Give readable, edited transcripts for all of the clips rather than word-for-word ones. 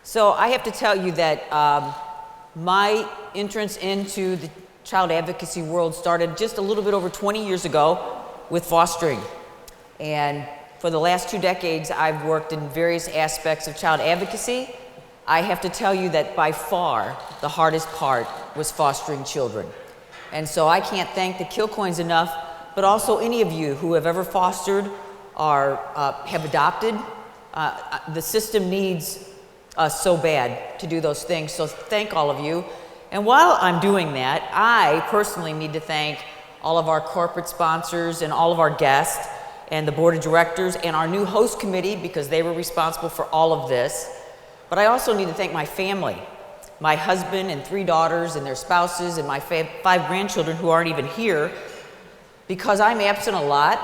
So I have to tell you that my entrance into the child advocacy world started just a little bit over 20 years ago with fostering. And for the last 2 decades, I've worked in various aspects of child advocacy. I have to tell you that by far the hardest part was fostering children. And so I can't thank the Kilcoynes enough, but also any of you who have ever fostered or have adopted. The system needs us so bad to do those things, so thank all of you. And while I'm doing that, I personally need to thank all of our corporate sponsors and all of our guests and the board of directors and our new host committee, because they were responsible for all of this. But I also need to thank my family, my husband and 3 daughters and their spouses and my 5 grandchildren who aren't even here, because I'm absent a lot.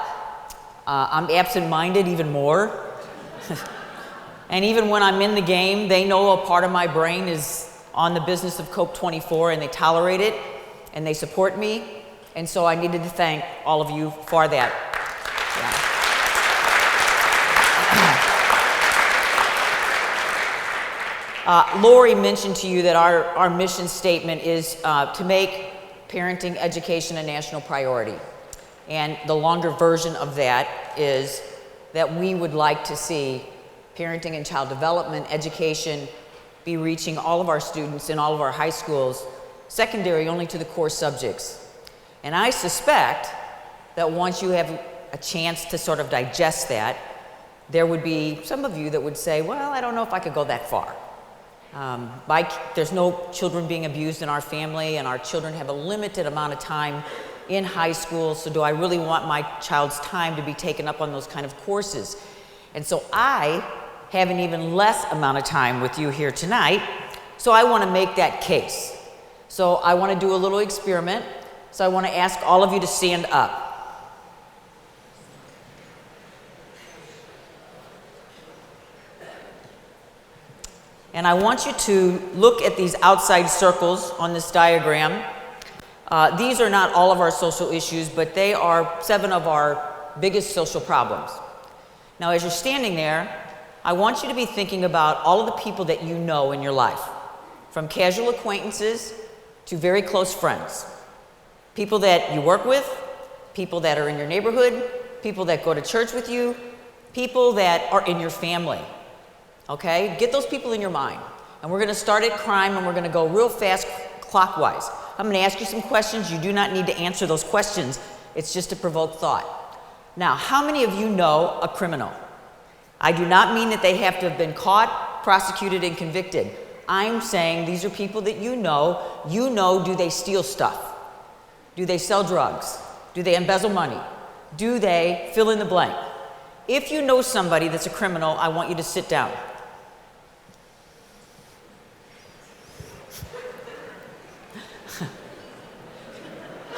I'm absent-minded even more. And even when I'm in the game, they know a part of my brain is on the business of COPE24, and they tolerate it and they support me. And so I needed to thank all of you for that. Lori mentioned to you that our mission statement is to make parenting education a national priority. And the longer version of that is that we would like to see parenting and child development education be reaching all of our students in all of our high schools, secondary only to the core subjects. And I suspect that once you have a chance to sort of digest that, there would be some of you that would say, well, I don't know if I could go that far. There's no children being abused in our family, and our children have a limited amount of time in high school, so do I really want my child's time to be taken up on those kind of courses? And so I have an even less amount of time with you here tonight, so I want to make that case. So I want to do a little experiment, so I want to ask all of you to stand up. And I want you to look at these outside circles on this diagram. These are not all of our social issues, but they are 7 of our biggest social problems. Now, as you're standing there, I want you to be thinking about all of the people that you know in your life, from casual acquaintances to very close friends. People that you work with, people that are in your neighborhood, people that go to church with you, people that are in your family. Okay? Get those people in your mind. And we're going to start at crime, and we're going to go real fast clockwise. I'm going to ask you some questions. You do not need to answer those questions. It's just to provoke thought. Now, how many of you know a criminal? I do not mean that they have to have been caught, prosecuted, and convicted. I'm saying these are people that you know. You know, do they steal stuff? Do they sell drugs? Do they embezzle money? Do they fill in the blank? If you know somebody that's a criminal, I want you to sit down.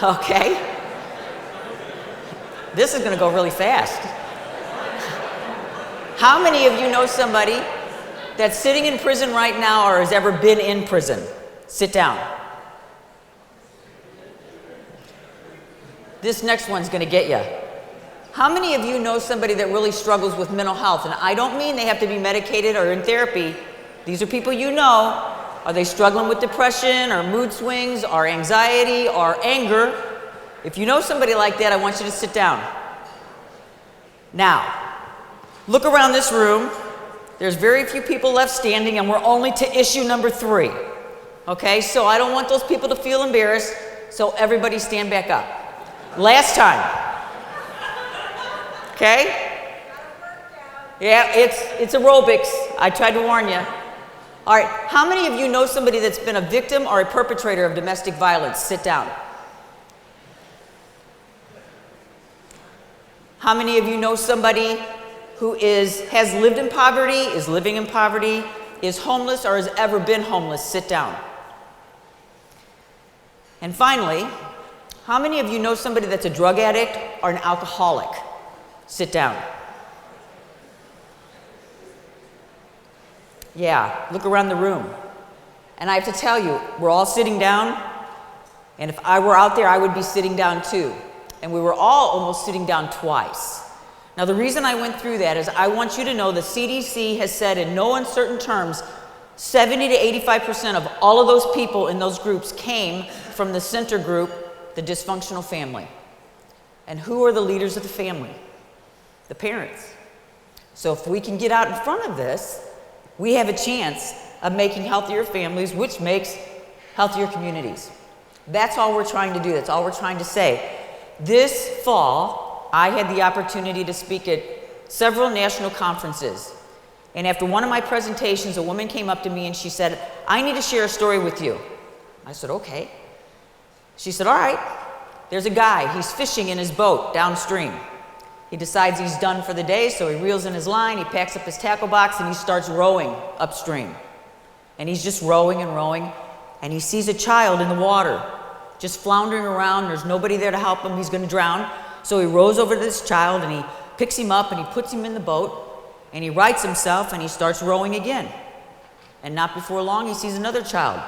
Okay? This is going to go really fast. How many of you know somebody that's sitting in prison right now or has ever been in prison? Sit down. This next one's going to get you. How many of you know somebody that really struggles with mental health? And I don't mean they have to be medicated or in therapy. These are people you know. Are they struggling with depression or mood swings or anxiety or anger? If you know somebody like that, I want you to sit down. Now, look around this room. There's very few people left standing, and we're only to issue number 3. Okay, so I don't want those people to feel embarrassed, so everybody stand back up. Last time. Okay? Yeah, it's aerobics. I tried to warn you. All right, how many of you know somebody that's been a victim or a perpetrator of domestic violence? Sit down. How many of you know somebody who has lived in poverty, is living in poverty, is homeless, or has ever been homeless? Sit down. And finally, how many of you know somebody that's a drug addict or an alcoholic? Sit down. Yeah, look around the room. And I have to tell you, we're all sitting down, and if I were out there, I would be sitting down too. And we were all almost sitting down twice. Now, the reason I went through that is I want you to know the CDC has said in no uncertain terms 70 to 85% of all of those people in those groups came from the center group, the dysfunctional family. And who are the leaders of the family? The parents. So if we can get out in front of this, we have a chance of making healthier families, which makes healthier communities. That's all we're trying to do. That's all we're trying to say. This fall, I had the opportunity to speak at several national conferences. And after one of my presentations, a woman came up to me and she said, "I need to share a story with you." I said, "Okay." She said, "All right, there's a guy, he's fishing in his boat downstream. He decides he's done for the day, so he reels in his line, he packs up his tackle box, and he starts rowing upstream. And he's just rowing and rowing, and he sees a child in the water, just floundering around. There's nobody there to help him. He's going to drown. So he rows over to this child, and he picks him up, and he puts him in the boat, and he rights himself, and he starts rowing again. And not before long, he sees another child,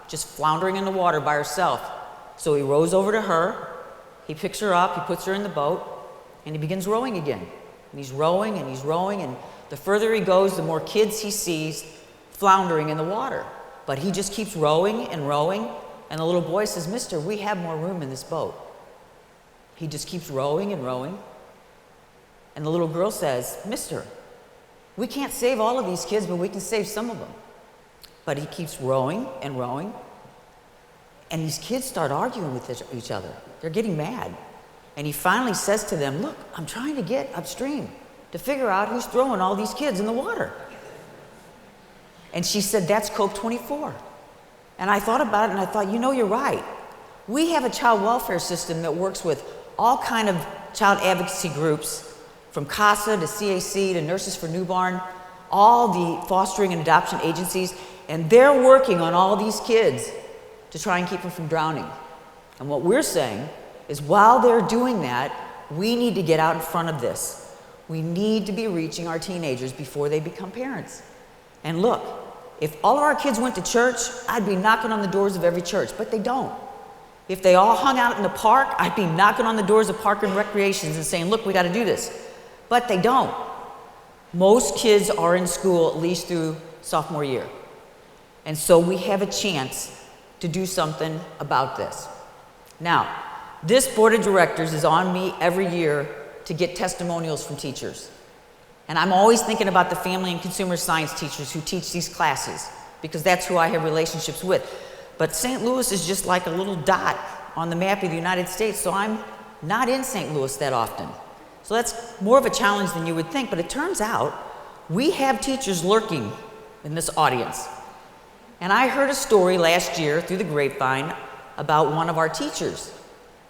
just floundering in the water by herself. So he rows over to her, he picks her up, he puts her in the boat, and he begins rowing again. And he's rowing, and he's rowing, and the further he goes, the more kids he sees floundering in the water. But he just keeps rowing and rowing, and the little boy says, "Mister, we have more room in this boat." He just keeps rowing and rowing. And the little girl says, "Mister, we can't save all of these kids, but we can save some of them." But he keeps rowing and rowing, and these kids start arguing with each other. They're getting mad. And he finally says to them, "Look, I'm trying to get upstream to figure out who's throwing all these kids in the water." And she said, "That's COPE24. And I thought about it, and I thought, you know, you're right. We have a child welfare system that works with all kind of child advocacy groups, from CASA to CAC to Nurses for Newborn, all the fostering and adoption agencies, and they're working on all these kids to try and keep them from drowning. And what we're saying is while they're doing that, we need to get out in front of this. We need to be reaching our teenagers before they become parents. And look, if all of our kids went to church, I'd be knocking on the doors of every church, but they don't. If they all hung out in the park, I'd be knocking on the doors of park and recreations and saying, "Look, we got to do this." But they don't. Most kids are in school at least through sophomore year. And so we have a chance to do something about this. Now, this board of directors is on me every year to get testimonials from teachers. And I'm always thinking about the family and consumer science teachers who teach these classes, because that's who I have relationships with. But St. Louis is just like a little dot on the map of the United States, so I'm not in St. Louis that often. So that's more of a challenge than you would think, but it turns out we have teachers lurking in this audience. And I heard a story last year through the grapevine about one of our teachers.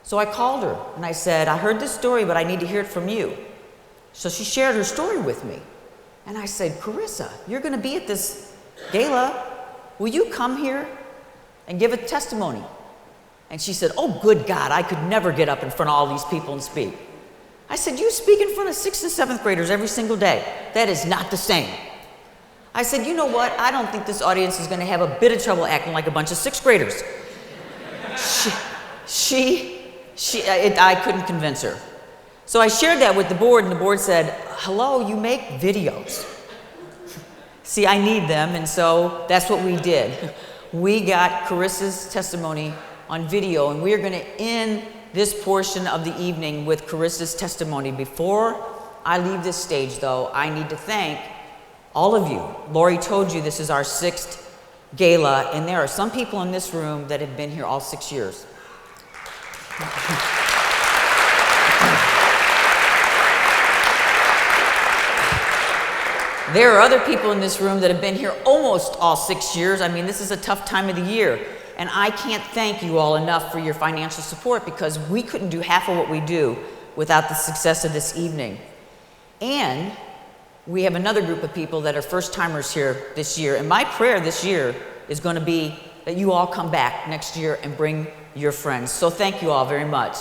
So I called her and I said, "I heard this story, but I need to hear it from you." So she shared her story with me. And I said, "Carissa, you're going to be at this gala. Will you come here and give a testimony?" And she said, "Oh, good God, I could never get up in front of all these people and speak." I said, "You speak in front of 6th and 7th graders every single day. That is not the same." I said, "You know what? I don't think this audience is going to have a bit of trouble acting like a bunch of 6th graders." I couldn't convince her. So I shared that with the board, and the board said, "Hello, you make videos." See, I need them, and so that's what we did. We got Carissa's testimony on video, and we are going to end this portion of the evening with Carissa's testimony. Before I leave this stage, though, I need to thank all of you. Lori told you this is our 6th gala, and there are some people in this room that have been here all 6 years. There are other people in this room that have been here almost all 6 years. I mean, this is a tough time of the year. And I can't thank you all enough for your financial support, because we couldn't do half of what we do without the success of this evening. And we have another group of people that are first-timers here this year. And my prayer this year is going to be that you all come back next year and bring your friends. So thank you all very much.